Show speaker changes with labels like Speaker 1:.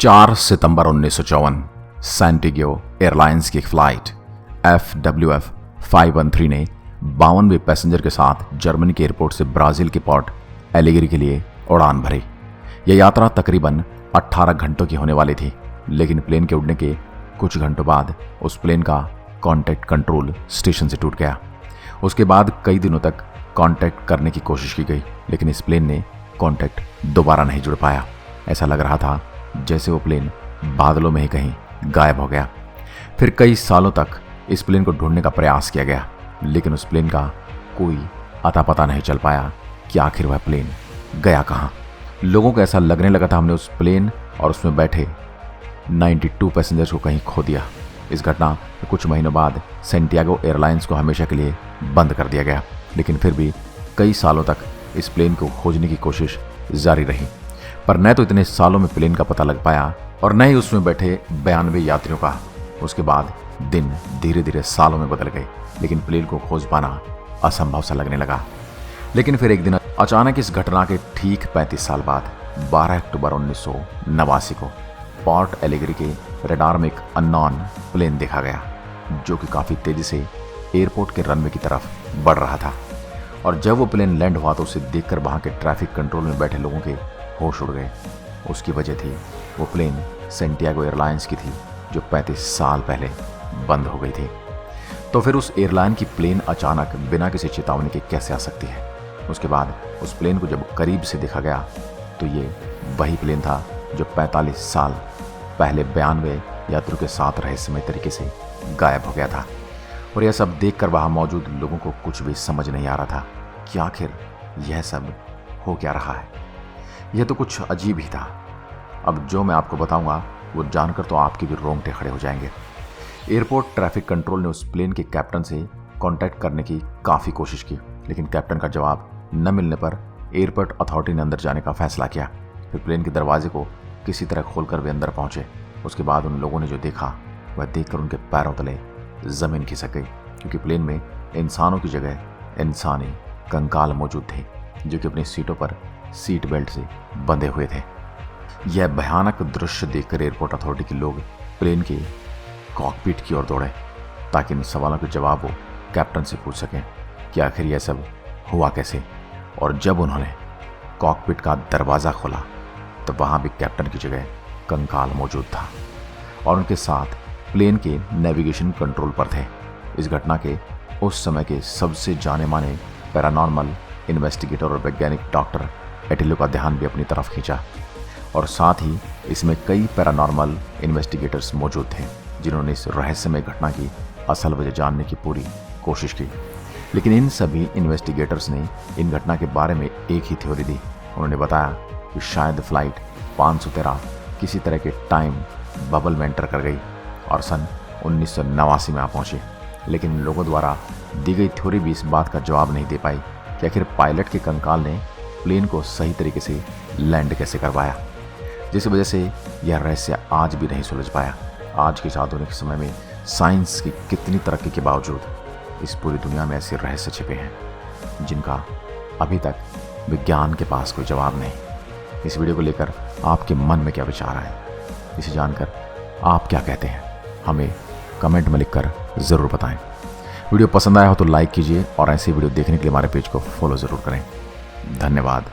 Speaker 1: 4 सितंबर 1954 सैंटिगो airlines की एक flight FWF 513 ने 52वें पैसेंजर के साथ जर्मनी के एयरपोर्ट से ब्राजील के पोर्ट एलिगरी के लिए उड़ान भरी। यह यात्रा तकरीबन 18 घंटों की होने वाली थी, लेकिन प्लेन के उड़ने के कुछ घंटों बाद उस प्लेन का कॉन्टैक्ट कंट्रोल स्टेशन से टूट गया। उसके बाद कई दिनों तक कॉन्टैक्ट करने की कोशिश की गई, लेकिन इस प्लेन ने कॉन्टैक्ट दोबारा नहीं जुड़ पाया। ऐसा लग रहा था जैसे वो प्लेन बादलों में ही कहीं गायब हो गया। फिर कई सालों तक इस प्लेन को ढूंढने का प्रयास किया गया, लेकिन उस प्लेन का कोई अता पता नहीं चल पाया कि आखिर वह प्लेन गया कहाँ। लोगों को ऐसा लगने लगा था हमने उस प्लेन और उसमें बैठे 92 पैसेंजर्स को कहीं खो दिया। इस घटना के कुछ महीनों बाद सैंटियागो एयरलाइंस को हमेशा के लिए बंद कर दिया गया, लेकिन फिर भी कई सालों तक इस प्लेन को खोजने की कोशिश जारी रही। पर न तो इतने सालों में प्लेन का पता लग पाया और न ही उसमें बैठे 92 यात्रियों का। उसके बाद दिन धीरे धीरे सालों में बदल गए, लेकिन प्लेन को खोज पाना असंभव सा लगने लगा। लेकिन फिर एक दिन अचानक इस घटना के ठीक 35 साल बाद 12 अक्टूबर 1989 को पोर्ट एलिगरी के रडार में एक अननोन प्लेन देखा गया, जो कि काफ़ी तेज़ी से एयरपोर्ट के रनवे की तरफ बढ़ रहा था। और जब वो प्लेन लैंड हुआ तो उसे देखकर वहाँ के ट्रैफिक कंट्रोल में बैठे लोगों के होश उड़ गए। उसकी वजह थी वो प्लेन सैंटियागो एयरलाइंस की थी, जो 35 साल पहले बंद हो गई थी। तो फिर उस एयरलाइन की प्लेन अचानक बिना किसी चेतावनी के कैसे आ सकती है? उसके बाद उस प्लेन को जब करीब से देखा गया तो ये वही प्लेन था जो 45 साल पहले 92 यात्रियों के साथ रहस्यमय तरीके से गायब हो गया था। और यह सब देखकर वहाँ मौजूद लोगों को कुछ भी समझ नहीं आ रहा था कि आखिर यह सब हो क्या रहा है। यह तो कुछ अजीब ही था। अब जो मैं आपको बताऊंगा वो जानकर तो आपके भी रोंगटे खड़े हो जाएंगे। एयरपोर्ट ट्रैफिक कंट्रोल ने उस प्लेन के कैप्टन से कांटेक्ट करने की काफ़ी कोशिश की, लेकिन कैप्टन का जवाब न मिलने पर एयरपोर्ट अथॉरिटी ने अंदर जाने का फैसला किया। फिर प्लेन के दरवाजे को किसी तरह खोलकर वे अंदर पहुंचे। उसके बाद उन लोगों ने जो देखा वह देखकर उनके पैरों तले ज़मीन खिसक गई, क्योंकि प्लेन में इंसानों की जगह इंसानी कंकाल मौजूद थे, जो कि अपनी सीटों पर सीट बेल्ट से बंधे हुए थे। यह भयानक दृश्य देखकर एयरपोर्ट अथॉरिटी के लोग प्लेन के कॉकपिट की ओर दौड़े, ताकि इन सवालों के जवाब वो कैप्टन से पूछ सकें कि आखिर यह सब हुआ कैसे। और जब उन्होंने कॉकपिट का दरवाज़ा खोला तो वहाँ भी कैप्टन की जगह कंकाल मौजूद था और उनके साथ प्लेन के नेविगेशन कंट्रोल पर थे। इस घटना के उस समय के सबसे जाने माने पैरानॉर्मल इन्वेस्टिगेटर और वैज्ञानिक डॉक्टर एटिलो का ध्यान भी अपनी तरफ खींचा, और साथ ही इसमें कई पैरानॉर्मल इन्वेस्टिगेटर्स मौजूद थे जिन्होंने इस रहस्यमय घटना की असल वजह जानने की पूरी कोशिश की। लेकिन इन सभी इन्वेस्टिगेटर्स ने इन घटना के बारे में एक ही थ्योरी दी। उन्होंने बताया कि शायद फ्लाइट 513 किसी तरह के टाइम बबल में एंटर कर गई और सन 1989 में आ पहुंची। लेकिन लोगों द्वारा दी गई थ्योरी भी इस बात का जवाब नहीं दे पाई कि आखिर पायलट के कंकाल ने प्लेन को सही तरीके से लैंड कैसे करवाया, जिस वजह से यह रहस्य आज भी नहीं सुलझ पाया। आज के इस आधुनिक समय में साइंस की कितनी तरक्की के बावजूद इस पूरी दुनिया में ऐसे रहस्य छिपे हैं जिनका अभी तक विज्ञान के पास कोई जवाब नहीं। इस वीडियो को लेकर आपके मन में क्या विचार आए, इसे जानकर आप क्या कहते हैं, हमें कमेंट में लिखकर ज़रूर बताएं। वीडियो पसंद आया हो तो लाइक कीजिए और ऐसे वीडियो देखने के लिए हमारे पेज को फॉलो ज़रूर करें। धन्यवाद।